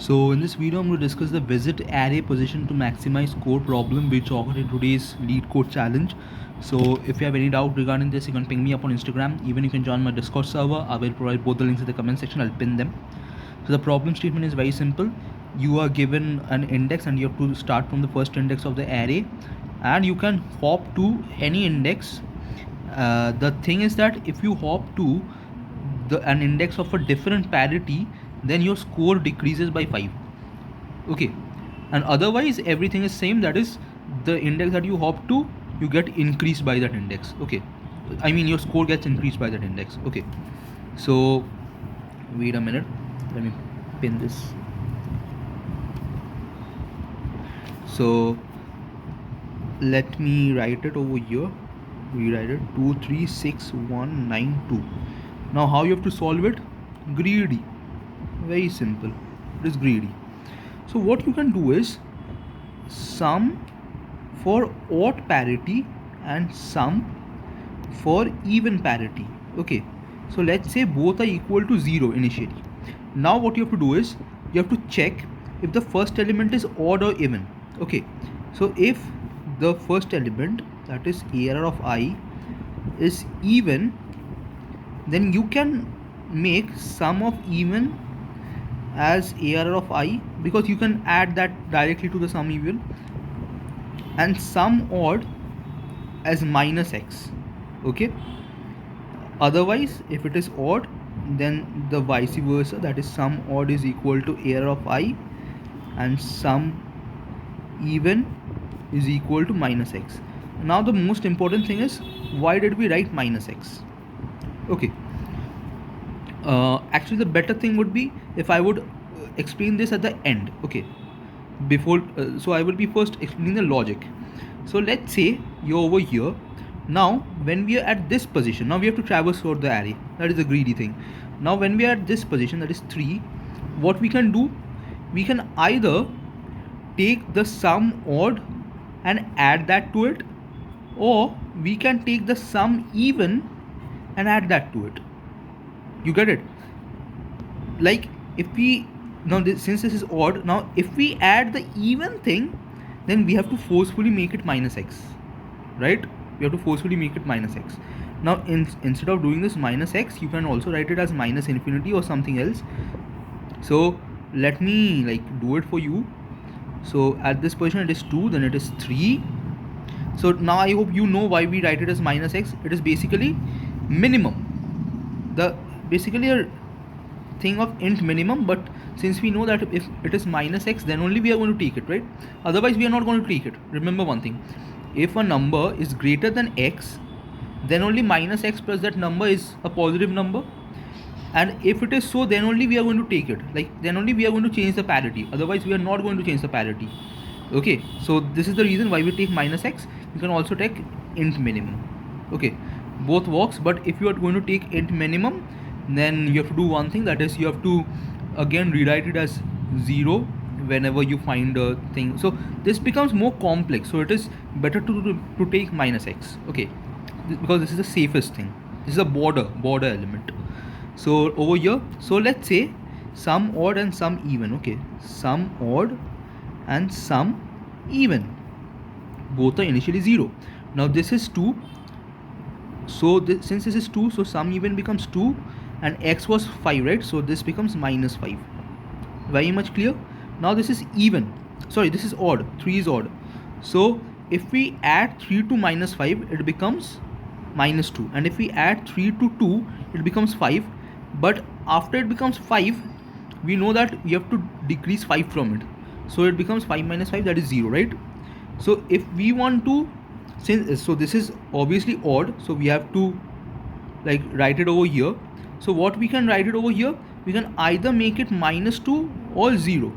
So in this video I'm going to discuss the visit array position to maximize score problem which occurred in today's LEETCODE challenge. So if you have any doubt regarding this, you can ping me up on Instagram. Even you can join my Discord server. I will provide both the links in the comment section. I'll pin them. So the problem statement is very simple. You are given an index and you have to start from the first index of the array, and you can hop to any index. The thing is that if you hop to an index of a different parity, then your score decreases by 5. Okay, and otherwise everything is same, that is the index that you hop to, you get increased by that index. Okay, I mean your score gets increased by that index. Okay, so wait a minute, let me pin this. So let me write it over here. Rewrite it 236192. Now how you have to solve it? Greedy. Very simple. It is greedy. So what you can do is sum for odd parity and sum for even parity. Okay, so let's say both are equal to 0 initially. Now what you have to do is you have to check if the first element is odd or even. Okay, so if the first element, that is ARR of I, is even, then you can make sum of even as ARR of I, because you can add that directly to the sum even, and sum odd as minus x. Okay, otherwise if it is odd, then the vice versa, that is sum odd is equal to ARR of I and sum even is equal to minus x. Now the most important thing is, why did we write minus x? Okay, actually the better thing would be if I would explain this at the end. Okay, before so I will be first explaining the logic. So let's say you're over here. Now when we are at this position, now we have to traverse through the array. That is the greedy thing. Now when we are at this position, that is 3, what we can do, we can either take the sum odd and add that to it, or we can take the sum even and add that to it. You get it? Like if we now since this is odd, now if we add the even thing, then we have to forcefully make it minus x, right? We have to forcefully make it minus x. Now instead of doing this minus x, you can also write it as minus infinity or something else. So let me do it for you. So at this position it is 2, then it is 3. So now I hope you know why we write it as minus x. It is basically minimum, the basically a thing of int minimum, but since we know that if it is minus x, then only we are going to take it, right? Otherwise we are not going to take it. Remember one thing, if a number is greater than x, then only minus x plus that number is a positive number, and if it is so, then only we are going to take it, then only we are going to change the parity. Otherwise we are not going to change the parity. Okay, so this is the reason why we take minus x. You can also take int minimum. Okay, both works, but if you are going to take int minimum, then you have to do one thing, that is you have to again rewrite it as 0 whenever you find a thing. So this becomes more complex, so it is better to take minus x. Okay, because this is the safest thing. This is a border element. So over here, so let's say sum odd and sum even. Okay, sum odd and sum even, both are initially 0. Now this is 2, so since this is 2, so sum even becomes 2, and x was 5, right? So this becomes minus 5. Very much clear. Now this is even, sorry, this is odd. 3 is odd, so if we add 3 to minus 5, it becomes minus 2, and if we add 3 to 2, it becomes 5. But after it becomes 5, we know that we have to decrease 5 from it, so it becomes 5 minus 5, that is 0, right? So if we want to, so this is obviously odd, so we have to write it over here. So what we can write it over here, we can either make it minus 2 or 0,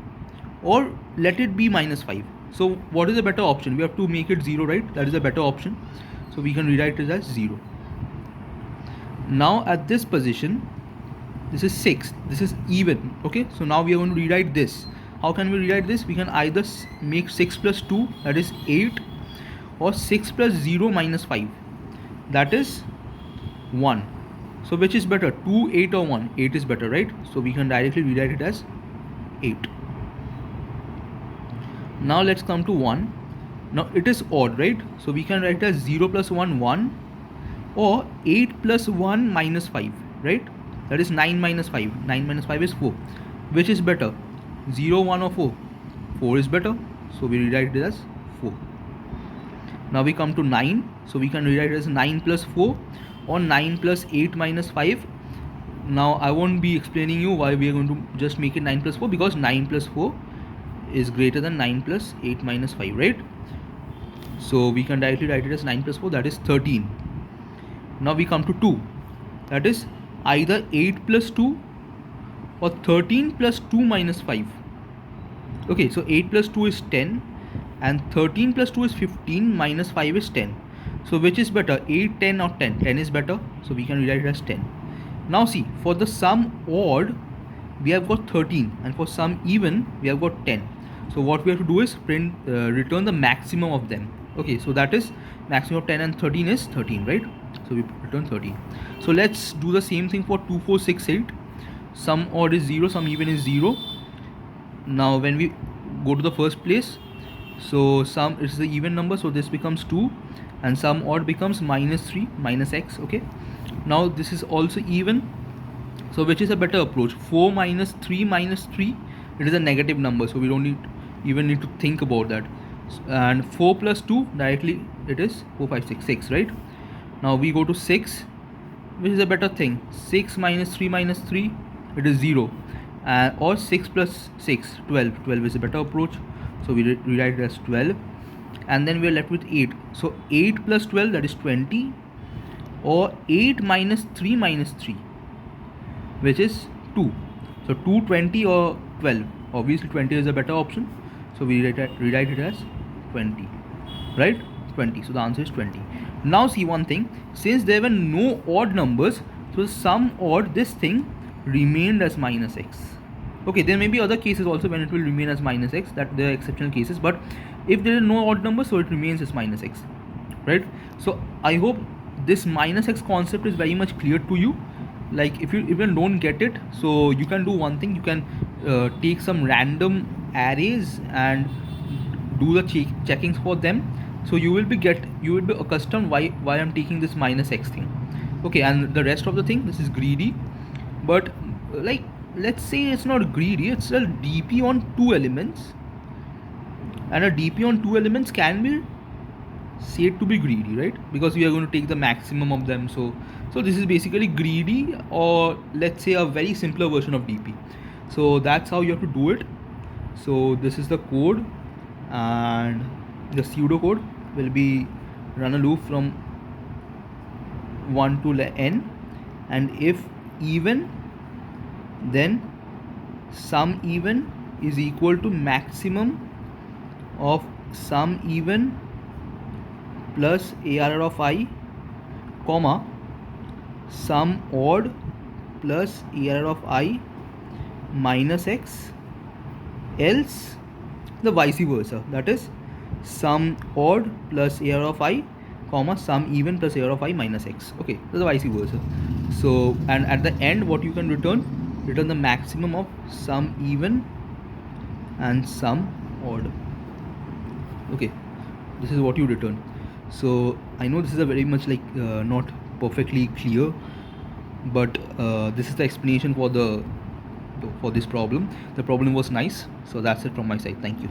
or let it be minus 5. So what is a better option? We have to make it 0, right? That is a better option, so we can rewrite it as 0. Now at this position, this is 6, this is even. Okay, so now we are going to rewrite this. How can we rewrite this? We can either make 6 plus 2, that is 8, or 6 plus 0 minus 5, that is 1. So which is better, 2, 8 or 1? 8 is better, right? So we can directly rewrite it as 8. Now let's come to 1. Now it is odd, right? So we can write as 0 plus 1 1, or 8 plus 1 minus 5, right? That is 9 minus 5. 9 minus 5 is 4. Which is better, 0, 1 or 4? 4 is better, so we rewrite it as 4. Now we come to 9, so we can rewrite it as 9 plus 4, or 9 plus 8 minus 5. Now I won't be explaining you why we are going to just make it 9 plus 4, because 9 plus 4 is greater than 9 plus 8 minus 5, right? So we can directly write it as 9 plus 4, that is 13. Now we come to 2, that is either 8 plus 2 or 13 plus 2 minus 5. Okay, so 8 plus 2 is 10 and 13 plus 2 is 15, minus 5 is 10. So which is better, 8, 10 or 10? 10 is better, so we can rewrite it as 10. Now see, for the sum odd we have got 13, and for sum even we have got 10. So what we have to do is return the maximum of them. Okay, so that is maximum of 10 and 13 is 13, right? So we return 13. So let's do the same thing for 2, 4, 6, 8. Sum odd is 0, sum even is 0. Now when we go to the first place, so sum is the even number, so this becomes 2, and sum odd becomes minus 3 minus x. Okay, now this is also even, so which is a better approach? 4 minus 3 minus 3, it is a negative number, so we don't even need to think about that. And 4 plus 2, directly it is 4, 5, 6, 6, right? Now we go to 6, which is a better thing. 6 minus 3 minus 3, it is 0. Or 6 plus 6, 12. 12 is a better approach, so we rewrite it as 12. And then we are left with 8. So 8 plus 12, that is 20. Or 8 minus 3 minus 3, which is 2. So 2, 20 or 12. Obviously 20 is a better option, so we rewrite it as 20, right? 20. So the answer is 20. Now see one thing, since there were no odd numbers, so sum odd, this thing remained as minus x. Okay, there may be other cases also when it will remain as minus x, that there are exceptional cases, but if there are no odd numbers, so it remains as minus x, right? So I hope this minus x concept is very much clear to you. Like if you even don't get it, so you can do one thing, you can take some random arrays and do the checkings for them, so you will be accustomed why I'm taking this minus x thing. Okay, and the rest of the thing, this is greedy, but like let's say it's not greedy, it's a DP on 2 elements, and a DP on 2 elements can be said to be greedy, right? Because we are going to take the maximum of them. So this is basically greedy, or let's say a very simpler version of DP. So that's how you have to do it. So this is the code, and the pseudocode will be run a loop from 1 to n, and if even, then sum even is equal to maximum of sum even plus ARR of I, comma sum odd plus ARR of I minus x, else the vice versa, that is sum odd plus ARR of I, comma sum even plus ARR of I minus x. Okay, so the vice versa. So, and at the end what you can return the maximum of sum even and sum odd. Okay, this is what you return. So I know this is a very much like not perfectly clear, but this is the explanation for this problem. The problem was nice, so that's it from my side. Thank you.